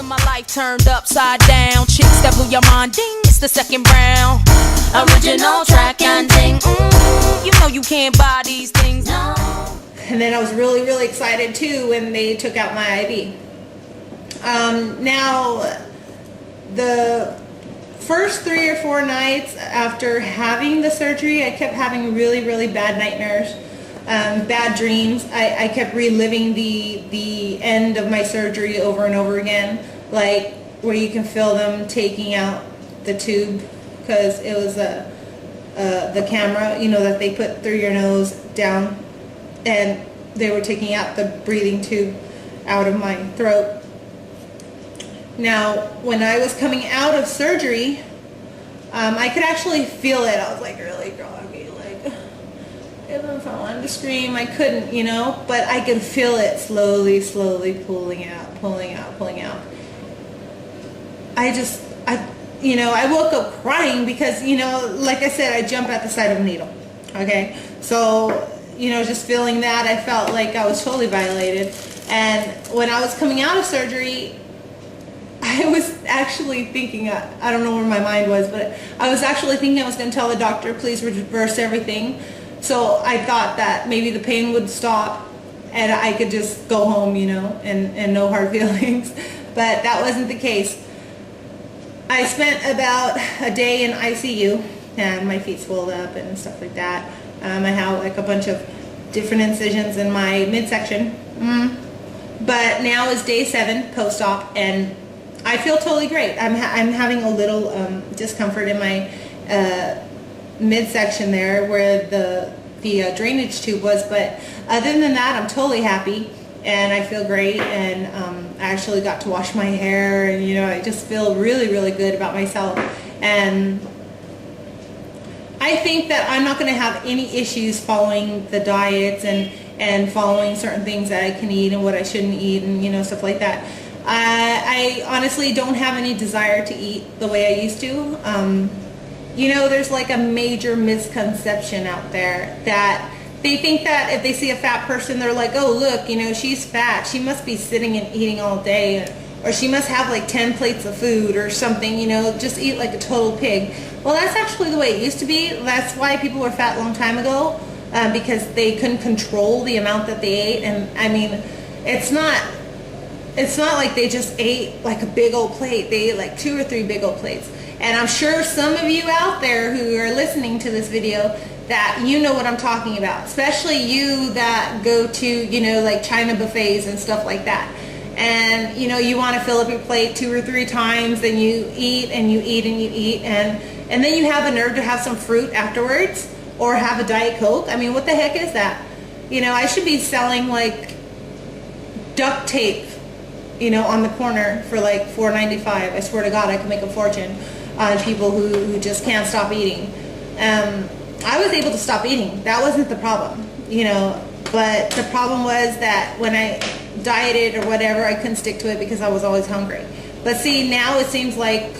in my life turned upside down. Chicks that blew your mind, ding, it's the second round. Original track and ding, you know you can't buy these things, no. And then I was really, really excited too when they took out my IV. Now, the first 3 or 4 nights after having the surgery, I kept having really, really bad nightmares, bad dreams. I kept reliving the end of my surgery over and over again, like where you can feel them taking out the tube, because it was the camera, you know, that they put through your nose down, and they were taking out the breathing tube out of my throat. Now, when I was coming out of surgery, I could actually feel it. I was like really groggy, like if I wanted to scream, I couldn't, you know, but I could feel it slowly, slowly pulling out, pulling out, pulling out. You know, I woke up crying because, you know, like I said, I jump at the sight of a needle. Okay, so, you know, just feeling that, I felt like I was totally violated. And when I was coming out of surgery, I was actually thinking, I don't know where my mind was, but I was actually thinking I was going to tell the doctor, please reverse everything. So I thought that maybe the pain would stop and I could just go home, you know, and no hard feelings. But that wasn't the case. I spent about a day in ICU and my feet swelled up and stuff like that. I had like a bunch of different incisions in my midsection. But now is day 7 post-op and I feel totally great. I'm having a little discomfort in my midsection there where the drainage tube was, but other than that, I'm totally happy and I feel great. And I actually got to wash my hair, and you know, I just feel really, really good about myself. And I think that I'm not going to have any issues following the diets and following certain things that I can eat and what I shouldn't eat, and you know, stuff like that. I honestly don't have any desire to eat the way I used to. You know, there's like a major misconception out there that they think that if they see a fat person, they're like, oh look, you know, she's fat, she must be sitting and eating all day, or she must have like 10 plates of food or something, you know, just eat like a total pig. Well, that's actually the way it used to be. That's why people were fat a long time ago, because they couldn't control the amount that they ate. And I mean, it's not like they just ate like a big old plate. They ate like 2 or 3 big old plates. And I'm sure some of you out there who are listening to this video that you know what I'm talking about, especially you that go to, you know, like China buffets and stuff like that. And, you know, you want to fill up your plate 2 or 3 times, then you eat and you eat and you eat, and then you have the nerve to have some fruit afterwards or have a Diet Coke. I mean, what the heck is that? You know, I should be selling like duct tape, you know, on the corner for like $4.95. I swear to God, I could make a fortune on people who just can't stop eating. I was able to stop eating. That wasn't the problem, you know, but the problem was that when I dieted or whatever, I couldn't stick to it because I was always hungry. But see, now it seems like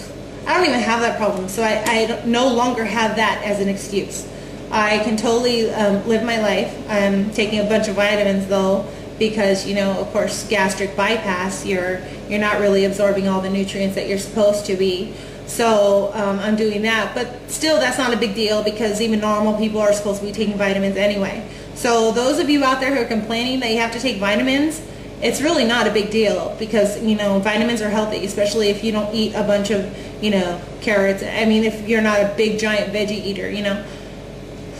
I don't even have that problem, so I no longer have that as an excuse. I can totally live my life. I'm taking a bunch of vitamins though, because, you know, of course, gastric bypass, you're not really absorbing all the nutrients that you're supposed to be. So I'm doing that, but still that's not a big deal because even normal people are supposed to be taking vitamins anyway. So those of you out there who are complaining that you have to take vitamins, it's really not a big deal because, you know, vitamins are healthy, especially if you don't eat a bunch of, you know, carrots. I mean, if you're not a big giant veggie eater, you know.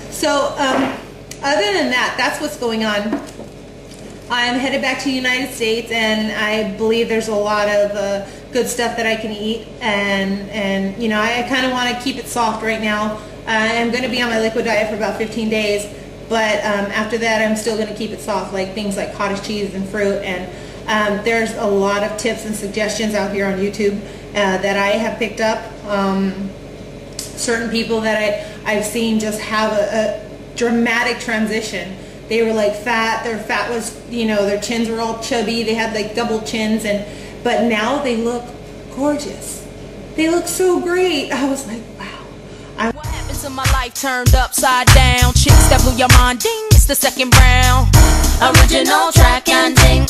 So other than that, that's what's going on. I'm headed back to the United States, and I believe there's a lot of good stuff that I can eat, and you know, I kind of want to keep it soft right now. I'm going to be on my liquid diet for about 15 days, but after that I'm still going to keep it soft, like things like cottage cheese and fruit, and there's a lot of tips and suggestions out here on YouTube that I have picked up. Certain people that I've seen just have a dramatic transition. They were like fat, their fat was, you know, their chins were all chubby, they had like double chins, but now they look gorgeous. They look so great. I was like, wow. What happened to my life turned upside down? Chicks that blew your mind, ding, it's the second round. Original track and ding,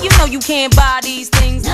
you know you can't buy these things.